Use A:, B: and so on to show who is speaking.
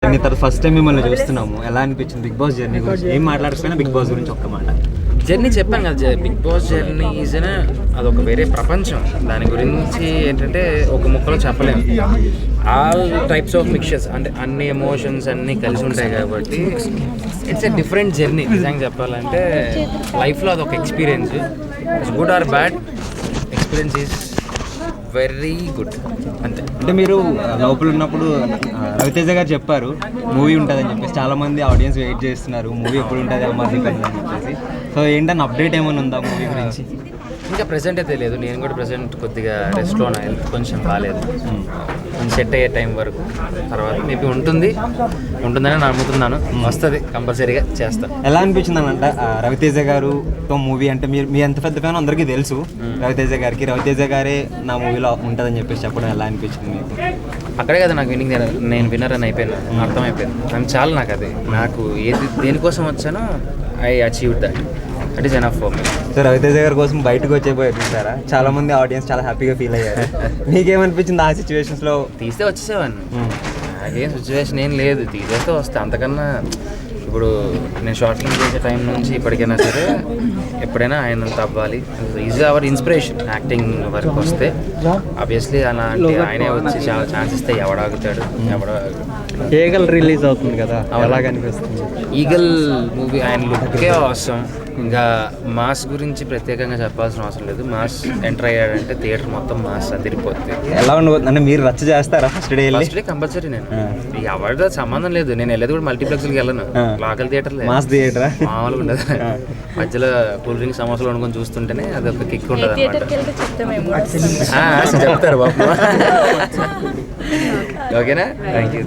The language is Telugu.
A: తర్వాత ఫస్ట్ టైం మిమ్మల్ని చూస్తున్నాము, ఎలా అనిపించింది బిగ్ బాస్ జర్నీ గురించి? ఏం మాట్లాడకపోయినా బిగ్ బాస్ గురించి ఒక్క మాట.
B: జర్నీ చెప్పాను కదా, బిగ్ బాస్ జర్నీ ఈజ్ అదొక వేరే ప్రపంచం. దాని గురించి ఏంటంటే ఒక ముక్కలో చెప్పలేము. ఆల్ టైప్స్ ఆఫ్ మిక్చర్స్, అంటే అన్ని ఎమోషన్స్ అన్నీ కలిసి ఉంటాయి కాబట్టి ఇట్స్ ఎ డిఫరెంట్ జర్నీ. నిజంగా చెప్పాలంటే లైఫ్లో అదొక experience. It's good or bad, experience is very good అంతే.
A: అంటే మీరు లోపల ఉన్నప్పుడు రవితేజ గారు చెప్పారు మూవీ ఉంటుందని చెప్పేసి, చాలా మంది ఆడియన్స్ వెయిట్ చేస్తున్నారు మూవీ ఎప్పుడు ఉంటుంది అమ్మాయి అని చెప్పేసి. సో ఏంటన్నా అప్డేట్ ఏమైనా ఉందా మూవీ గురించి?
B: ఇంకా ప్రెసెంట్ అయితే లేదు. నేను కూడా ప్రెసెంట్ కొద్దిగా రెస్ట్లో ఉన్నాను, కొంచెం బాగాలేదు. కొంచెం సెట్ అయ్యే టైం వరకు తర్వాత మేబీ ఉంటుందని నమ్ముతున్నాను. వస్తుంది, కంపల్సరీగా చేస్తాను.
A: ఎలా అనిపించింది అనంట రవితేజ గారుతో మూవీ? అంటే మీరు మీ ఎంత పెద్ద ఫ్యాన్ అందరికీ తెలుసు రవితేజ గారికి. రవితేజ గారే నా మూవీలో ఉంటుందని చెప్పేసి చెప్పడం ఎలా అనిపించింది మీకు?
B: అక్కడే కదా నాకు నేను విన్నర్ అని అయిపోయాను, అర్థమైపోయింది. నాకు చాలా, నాకు అది నాకు దేనికోసం వచ్చానో I achieve that. That is enough for me.
A: So Ravi Teja గారి కోసం బయటకు వచ్చేపోయి చూసారా, చాలా మంది ఆడియన్స్ చాలా హ్యాపీగా ఫీల్ అయ్యారు. మీకేమనిపించింది ఆ సిచ్యువేషన్స్లో?
B: తీస్తే వచ్చేసేవాడిని, నాకేం సిచ్యువేషన్ ఏం లేదు, తీసేస్తే వస్తే. అంతకన్నా ఇప్పుడు నేను షార్ట్ ఫిల్మ్ చేసే టైం నుంచి ఇప్పటికైనా సరే ఎప్పుడైనా ఆయనంత అవ్వాలి. Is our inspiration. యాక్టింగ్ వరకు వస్తే ఆబ్వియస్లీ అలాంటి ఆయనే వచ్చి చాలా ఛాన్స్ ఇస్తే ఎవడాగుతాడు.
A: ఈగల్ రిలీజ్ అవుతుంది కదా, అలాగ అనిపిస్తుంది.
B: ఈగల్ మూవీ ఆయన లుక్కే అవసరం. ఇంకా మాస్ గురించి ప్రత్యేకంగా చెప్పాల్సిన అవసరం లేదు. మాస్ ఎంటర్ అయ్యాడంటే థియేటర్ మొత్తం మాస్ అదిరిపోతుంది.
A: ఎలా ఉండబోతుంది అంటే మీరు రచ్చ చేస్తారా first day?
B: First day compulsory. నేను ఎవరితో సంబంధం లేదు, నేను వెళ్ళేది కూడా మల్టీప్లెక్స్కి వెళ్ళను, లోకల్ థియేటర్లో.
A: మాస్ థియేటరా? మామూలుగా
B: ఉండదు. మధ్యలో కూల్ డ్రింక్ సమోసాలు వండుకొని చూస్తుంటేనే అదొక కిక్ ఉంటుంది అనమాట. చెప్తారు బాబు. ఓకేనా? Thank you.